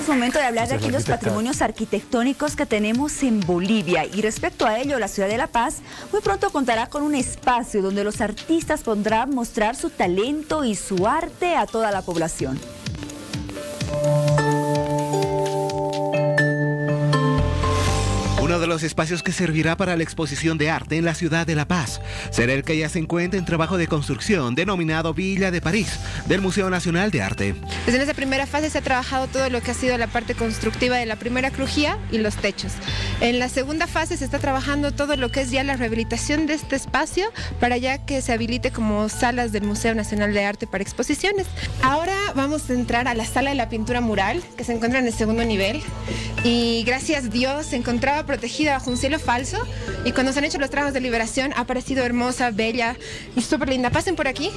Es momento de hablar de aquellos patrimonios arquitectónicos que tenemos en Bolivia. Y respecto a ello, la ciudad de La Paz muy pronto contará con un espacio donde los artistas podrán mostrar su talento y su arte a toda la población. Uno de los espacios que servirá para la exposición de arte en la ciudad de La Paz será el que ya se encuentra en trabajo de construcción, denominado Villa de París, del Museo Nacional de Arte. Desde esa primera fase se ha trabajado todo lo que ha sido la parte constructiva de la primera crujía y los techos. En la segunda fase se está trabajando todo lo que es ya la rehabilitación de este espacio para ya que se habilite como salas del Museo Nacional de Arte para exposiciones. Ahora vamos a entrar a la sala de la pintura mural, que se encuentra en el segundo nivel, y gracias a Dios se encontraba protegida bajo un cielo falso, y cuando se han hecho los trabajos de liberación ha parecido hermosa, bella y súper linda. Pasen por aquí.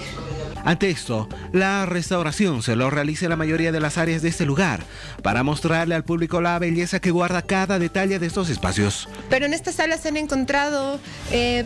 Ante esto, la restauración se lo realiza en la mayoría de las áreas de este lugar para mostrarle al público la belleza que guarda cada detalle de estos espacios. Pero en esta sala se han encontrado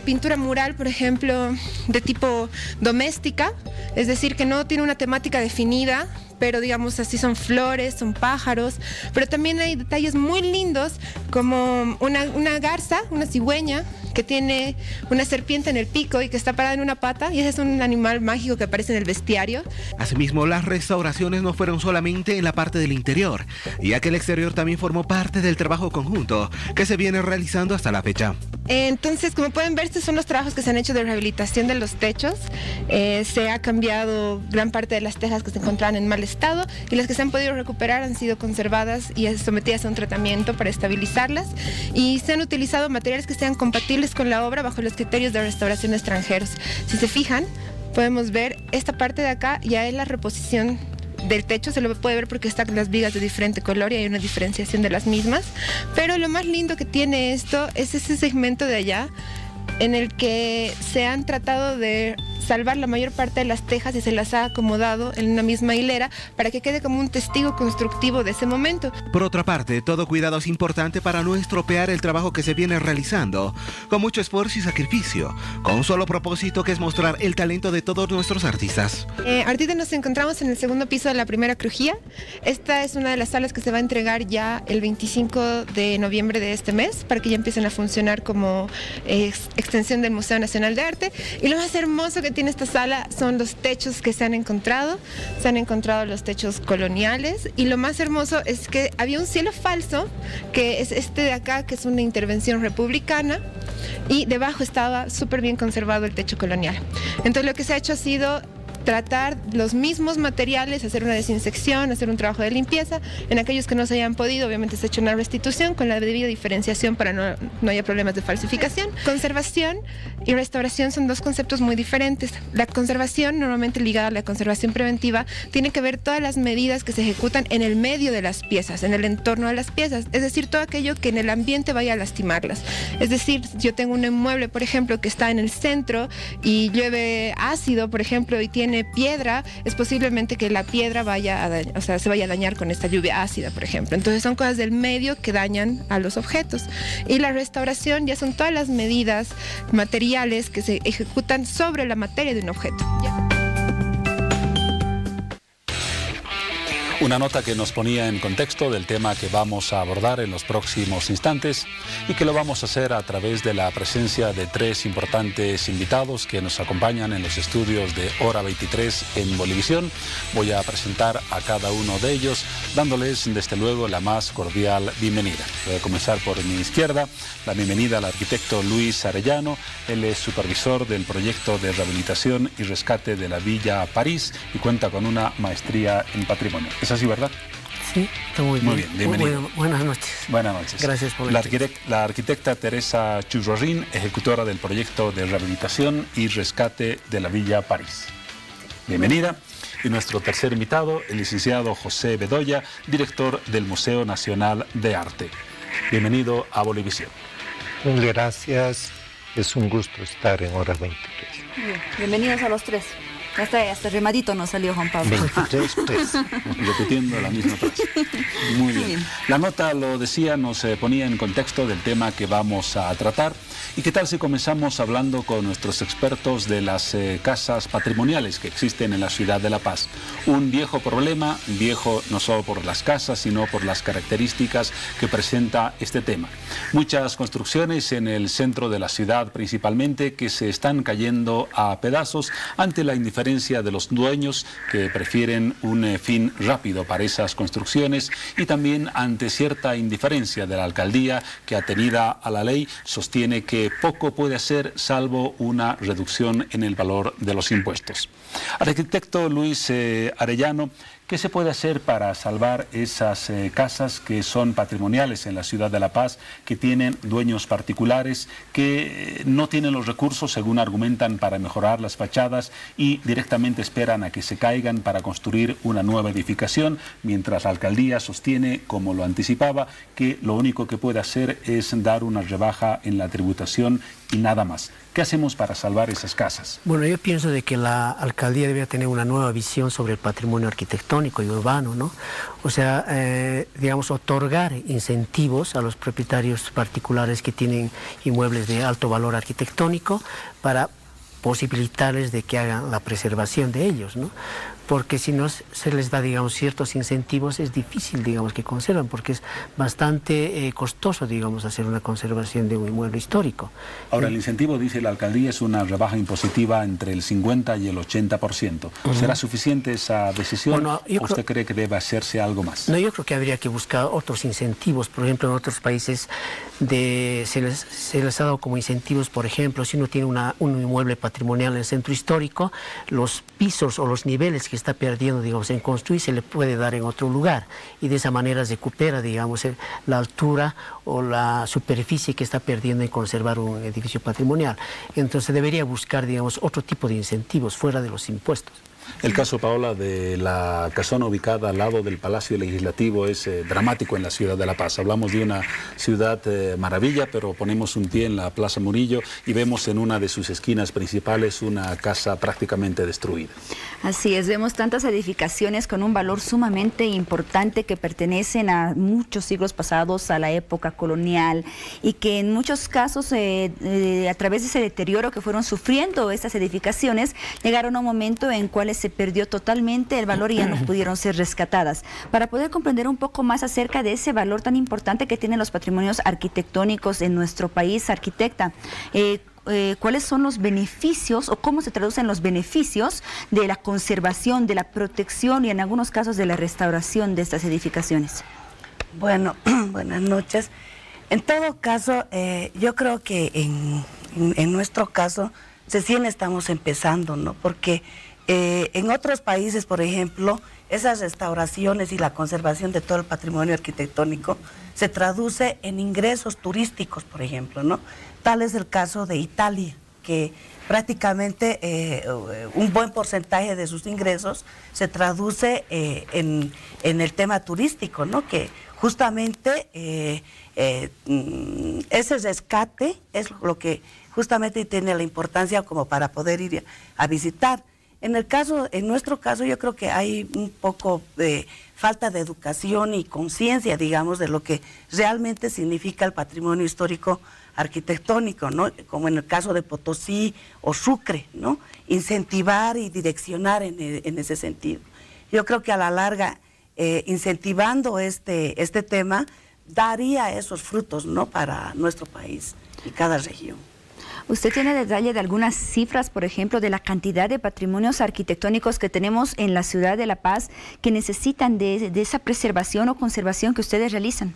pintura mural, por ejemplo, de tipo doméstica, es decir, que no tiene una temática definida, pero digamos así son flores, son pájaros, pero también hay detalles muy lindos como una garza, una cigüeña, que tiene una serpiente en el pico y que está parada en una pata, y ese es un animal mágico que aparece en el bestiario. Asimismo, las restauraciones no fueron solamente en la parte del interior, ya que el exterior también formó parte del trabajo conjunto que se viene realizando hasta la fecha. Entonces, como pueden ver, estos son los trabajos que se han hecho de rehabilitación de los techos. Se ha cambiado gran parte de las tejas que se encontraban en mal estado, y las que se han podido recuperar han sido conservadas y sometidas a un tratamiento para estabilizarlas, y se han utilizado materiales que sean compatibles con la obra bajo los criterios de restauración extranjeros. Si se fijan, podemos ver esta parte de acá ya es la reposición del techo, se lo puede ver porque están las vigas de diferente color y hay una diferenciación de las mismas, pero lo más lindo que tiene esto es ese segmento de allá en el que se han tratado de salvar la mayor parte de las tejas y se las ha acomodado en una misma hilera para que quede como un testigo constructivo de ese momento. Por otra parte, todo cuidado es importante para no estropear el trabajo que se viene realizando, con mucho esfuerzo y sacrificio, con un solo propósito, que es mostrar el talento de todos nuestros artistas. Ahorita nos encontramos en el segundo piso de la primera crujía. Esta es una de las salas que se va a entregar ya el 25 de noviembre de este mes, para que ya empiecen a funcionar como extensión del Museo Nacional de Arte. Y lo más hermoso que tiene esta sala son los techos que se han encontrado los techos coloniales, y lo más hermoso es que había un cielo falso, que es este de acá, que es una intervención republicana, y debajo estaba súper bien conservado el techo colonial. Entonces lo que se ha hecho ha sido tratar los mismos materiales, hacer una desinsección, hacer un trabajo de limpieza. En aquellos que no se hayan podido, obviamente se ha hecho una restitución con la debida diferenciación para no haya problemas de falsificación. Conservación y restauración son dos conceptos muy diferentes. La conservación, normalmente ligada a la conservación preventiva, tiene que ver todas las medidas que se ejecutan en el medio de las piezas, en el entorno de las piezas, es decir, todo aquello que en el ambiente vaya a lastimarlas. Es decir, yo tengo un inmueble, por ejemplo, que está en el centro y llueve ácido, por ejemplo, y tiene piedra, es posiblemente que la piedra se vaya a dañar con esta lluvia ácida, por ejemplo. Entonces son cosas del medio que dañan a los objetos. Y la restauración ya son todas las medidas materiales que se ejecutan sobre la materia de un objeto. ¿Ya? Una nota que nos ponía en contexto del tema que vamos a abordar en los próximos instantes, y que lo vamos a hacer a través de la presencia de tres importantes invitados que nos acompañan en los estudios de Hora 23 en Bolivisión. Voy a presentar a cada uno de ellos, dándoles desde luego la más cordial bienvenida. Voy a comenzar por mi izquierda, la bienvenida al arquitecto Luis Arellano. Él es supervisor del proyecto de rehabilitación y rescate de la Villa París y cuenta con una maestría en patrimonio. ¿Es así, verdad? Sí, está muy bien. Muy bien, bienvenido. Buenas noches. Buenas noches. Gracias por la arquitecta Teresa Churrorín, ejecutora del proyecto de rehabilitación y rescate de la Villa París. Bienvenida. Y nuestro tercer invitado, el licenciado José Bedoya, director del Museo Nacional de Arte. Bienvenido a Bolivisión. Gracias, es un gusto estar en Hora 23. Bien, bienvenidos a los tres. Hasta remadito nos salió Juan Pablo. 23-3, repitiendo la misma frase. Muy bien. La nota, lo decía, nos ponía en contexto del tema que vamos a tratar. ¿Y qué tal si comenzamos hablando con nuestros expertos de las casas patrimoniales que existen en la ciudad de La Paz? Un viejo problema, viejo no solo por las casas, sino por las características que presenta este tema. Muchas construcciones en el centro de la ciudad principalmente que se están cayendo a pedazos ante la indiferencia de los dueños que prefieren un fin rápido para esas construcciones y también ante cierta indiferencia de la alcaldía que, atenida a la ley, sostiene que poco puede hacer salvo una reducción en el valor de los impuestos. Arquitecto Luis Arellano, ¿qué se puede hacer para salvar esas casas que son patrimoniales en la ciudad de La Paz, que tienen dueños particulares, que no tienen los recursos, según argumentan, para mejorar las fachadas y directamente esperan a que se caigan para construir una nueva edificación, mientras la alcaldía sostiene, como lo anticipaba, que lo único que puede hacer es dar una rebaja en la tributación y nada más? ¿Qué hacemos para salvar esas casas? Bueno, yo pienso de que la alcaldía debe tener una nueva visión sobre el patrimonio arquitectónico y urbano, ¿no? O sea, digamos, otorgar incentivos a los propietarios particulares que tienen inmuebles de alto valor arquitectónico para posibilitarles de que hagan la preservación de ellos, ¿no? Porque si no se les da, digamos, ciertos incentivos, es difícil, digamos, que conservan, porque es bastante costoso, digamos, hacer una conservación de un inmueble histórico. Ahora, el incentivo, dice la alcaldía, es una rebaja impositiva entre el 50 y el 80%. ¿Será suficiente esa decisión? Bueno, ¿o usted cree que debe hacerse algo más? No, yo creo que habría que buscar otros incentivos. Por ejemplo, en otros países se les ha dado como incentivos, por ejemplo, si uno tiene un inmueble patrimonial en el centro histórico, los pisos o los niveles que está perdiendo, digamos, en construir, se le puede dar en otro lugar y de esa manera recupera, digamos, la altura o la superficie que está perdiendo en conservar un edificio patrimonial. Entonces debería buscar, digamos, otro tipo de incentivos fuera de los impuestos. El caso, Paola, de la casona ubicada al lado del Palacio Legislativo es dramático en la ciudad de La Paz. Hablamos de una ciudad maravilla, pero ponemos un pie en la Plaza Murillo y vemos en una de sus esquinas principales una casa prácticamente destruida. Así es, vemos tantas edificaciones con un valor sumamente importante que pertenecen a muchos siglos pasados, a la época colonial, y que en muchos casos, a través de ese deterioro que fueron sufriendo estas edificaciones, llegaron a un momento en cual se perdió totalmente el valor y ya no pudieron ser rescatadas. Para poder comprender un poco más acerca de ese valor tan importante que tienen los patrimonios arquitectónicos en nuestro país, arquitecta, ¿cuáles son los beneficios o cómo se traducen los beneficios de la conservación, de la protección y en algunos casos de la restauración de estas edificaciones? Bueno, buenas noches. En todo caso, yo creo que en nuestro caso, recién estamos empezando, ¿no? Porque en otros países, por ejemplo, esas restauraciones y la conservación de todo el patrimonio arquitectónico se traduce en ingresos turísticos, por ejemplo, ¿no? Tal es el caso de Italia, que prácticamente un buen porcentaje de sus ingresos se traduce en el tema turístico, ¿no? Que justamente ese rescate es lo que justamente tiene la importancia como para poder ir a visitar. En nuestro caso, yo creo que hay un poco de falta de educación y conciencia, digamos, de lo que realmente significa el patrimonio histórico arquitectónico, ¿no? Como en el caso de Potosí o Sucre, ¿no? Incentivar y direccionar en ese sentido. Yo creo que a la larga, incentivando este tema, daría esos frutos, ¿no? Para nuestro país y cada región. ¿Usted tiene detalle de algunas cifras, por ejemplo, de la cantidad de patrimonios arquitectónicos que tenemos en la ciudad de La Paz que necesitan de esa preservación o conservación que ustedes realizan?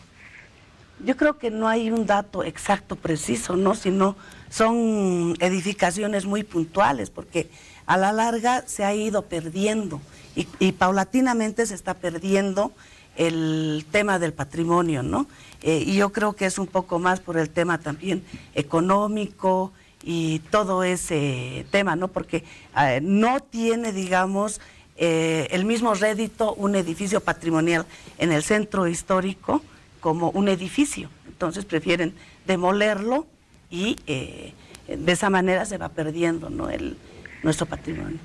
Yo creo que no hay un dato exacto, preciso, ¿no? Sino son edificaciones muy puntuales, porque a la larga se ha ido perdiendo y paulatinamente se está perdiendo el tema del patrimonio, ¿no? Y yo creo que es un poco más por el tema también económico y todo ese tema, ¿no? Porque no tiene, digamos, el mismo rédito un edificio patrimonial en el centro histórico como un edificio. Entonces prefieren demolerlo y de esa manera se va perdiendo, ¿no? Nuestro patrimonio.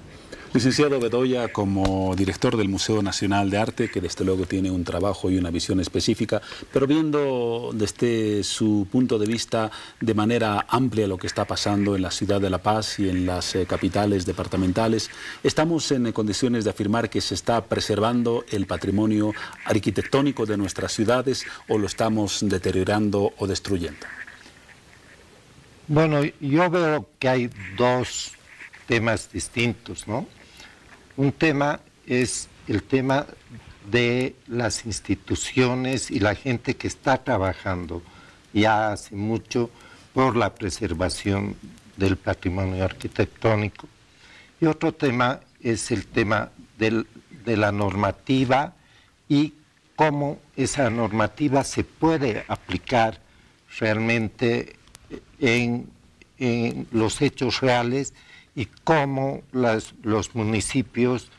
Licenciado Bedoya, como director del Museo Nacional de Arte, que desde luego tiene un trabajo y una visión específica, pero viendo desde su punto de vista de manera amplia lo que está pasando en la ciudad de La Paz y en las capitales departamentales, ¿estamos en condiciones de afirmar que se está preservando el patrimonio arquitectónico de nuestras ciudades o lo estamos deteriorando o destruyendo? Bueno, yo veo que hay dos temas distintos, ¿no? Un tema es el tema de las instituciones y la gente que está trabajando ya hace mucho por la preservación del patrimonio arquitectónico. Y otro tema es el tema de la normativa y cómo esa normativa se puede aplicar realmente en los hechos reales y cómo los municipios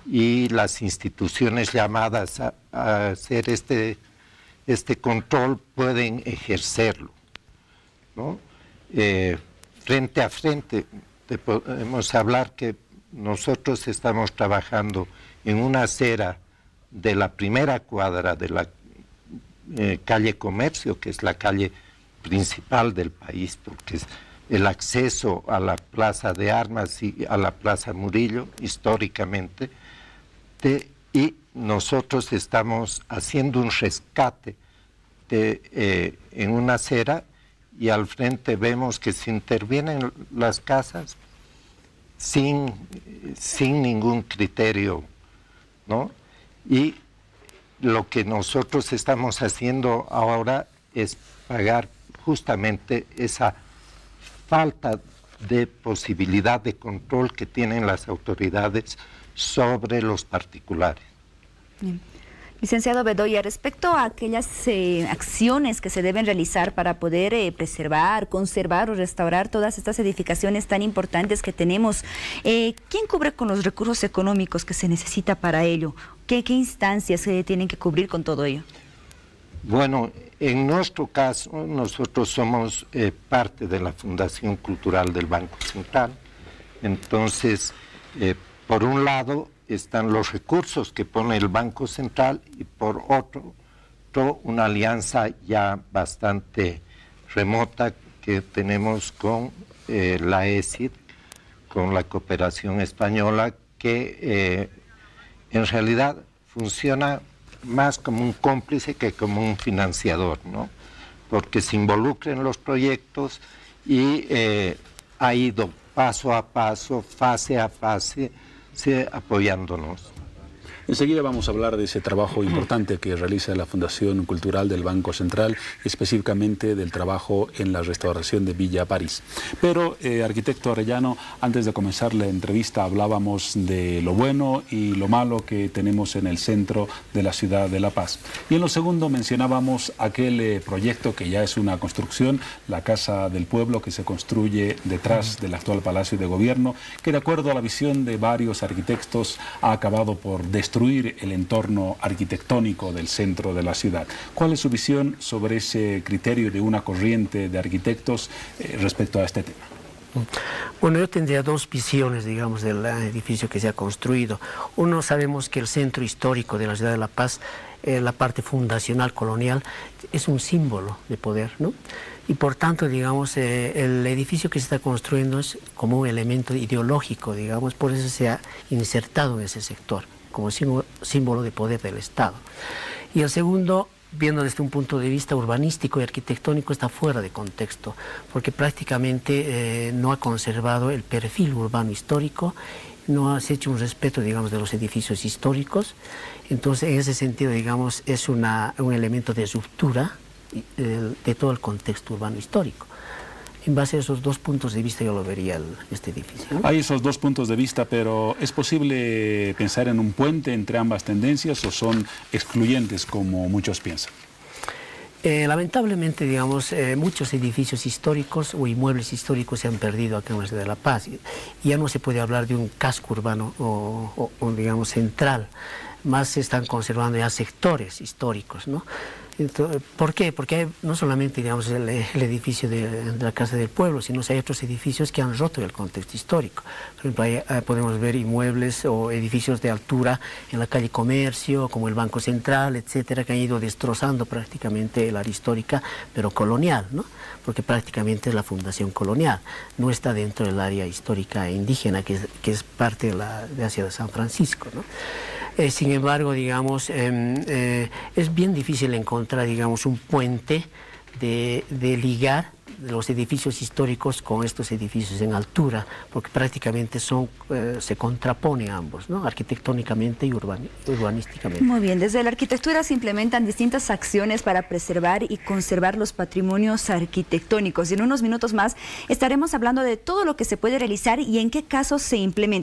y las instituciones llamadas a hacer este control pueden ejercerlo, ¿no? Frente a frente podemos hablar que nosotros estamos trabajando en una acera de la primera cuadra de la calle Comercio, que es la calle principal del país, porque es el acceso a la Plaza de Armas y a la Plaza Murillo, históricamente, y nosotros estamos haciendo un rescate en una acera y al frente vemos que se intervienen las casas sin ningún criterio, ¿no? Y lo que nosotros estamos haciendo ahora es pagar justamente esa falta de posibilidad de control que tienen las autoridades sobre los particulares. Bien. Licenciado Bedoya, respecto a aquellas acciones que se deben realizar para poder preservar, conservar o restaurar todas estas edificaciones tan importantes que tenemos, ¿quién cubre con los recursos económicos que se necesita para ello? ¿Qué instancias se tienen que cubrir con todo ello? Bueno, en nuestro caso, nosotros somos parte de la Fundación Cultural del Banco Central. Entonces, por un lado están los recursos que pone el Banco Central y por otro, una alianza ya bastante remota que tenemos con la ESID, con la cooperación española, que en realidad funciona más como un cómplice que como un financiador, ¿no? Porque se involucra en los proyectos y ha ido paso a paso, fase a fase, apoyándonos. Enseguida vamos a hablar de ese trabajo importante que realiza la Fundación Cultural del Banco Central, específicamente del trabajo en la restauración de Villa París. Pero, arquitecto Arellano, antes de comenzar la entrevista hablábamos de lo bueno y lo malo que tenemos en el centro de la ciudad de La Paz. Y en lo segundo mencionábamos aquel proyecto que ya es una construcción, la Casa del Pueblo, que se construye detrás del actual Palacio de Gobierno, que de acuerdo a la visión de varios arquitectos ha acabado por destruir el entorno arquitectónico del centro de la ciudad. ¿Cuál es su visión sobre ese criterio de una corriente de arquitectos respecto a este tema? Bueno, yo tendría dos visiones, digamos, del edificio que se ha construido. Uno, sabemos que el centro histórico de la ciudad de La Paz, la parte fundacional colonial, es un símbolo de poder, ¿no? Y por tanto, digamos, el edificio que se está construyendo es como un elemento ideológico, digamos, por eso se ha insertado en ese sector, como símbolo de poder del Estado. Y el segundo, viendo desde un punto de vista urbanístico y arquitectónico, está fuera de contexto, porque prácticamente no ha conservado el perfil urbano histórico, no ha hecho un respeto, digamos, de los edificios históricos. Entonces, en ese sentido, digamos, es un elemento de ruptura de todo el contexto urbano histórico. En base a esos dos puntos de vista yo lo vería este edificio, ¿no? Hay esos dos puntos de vista, pero ¿es posible pensar en un puente entre ambas tendencias o son excluyentes como muchos piensan? Lamentablemente, digamos, muchos edificios históricos o inmuebles históricos se han perdido acá en la ciudad de La Paz. Ya no se puede hablar de un casco urbano o digamos, central. más se están conservando ya sectores históricos, ¿no? Entonces, ¿por qué? Porque hay no solamente, digamos, el edificio de la Casa del Pueblo, sino que hay otros edificios que han roto el contexto histórico. Por ejemplo, ahí podemos ver inmuebles o edificios de altura en la calle Comercio, como el Banco Central, etcétera, que han ido destrozando prácticamente el área histórica, pero colonial, ¿no? Porque prácticamente es la fundación colonial, no está dentro del área histórica indígena, que es parte de Asia de San Francisco, ¿no? Sin embargo, digamos, es bien difícil encontrar, digamos, un puente de ligar los edificios históricos con estos edificios en altura, porque prácticamente se contraponen ambos, ¿no? Arquitectónicamente y urbanísticamente. Muy bien, desde la arquitectura se implementan distintas acciones para preservar y conservar los patrimonios arquitectónicos. Y en unos minutos más estaremos hablando de todo lo que se puede realizar y en qué casos se implementa.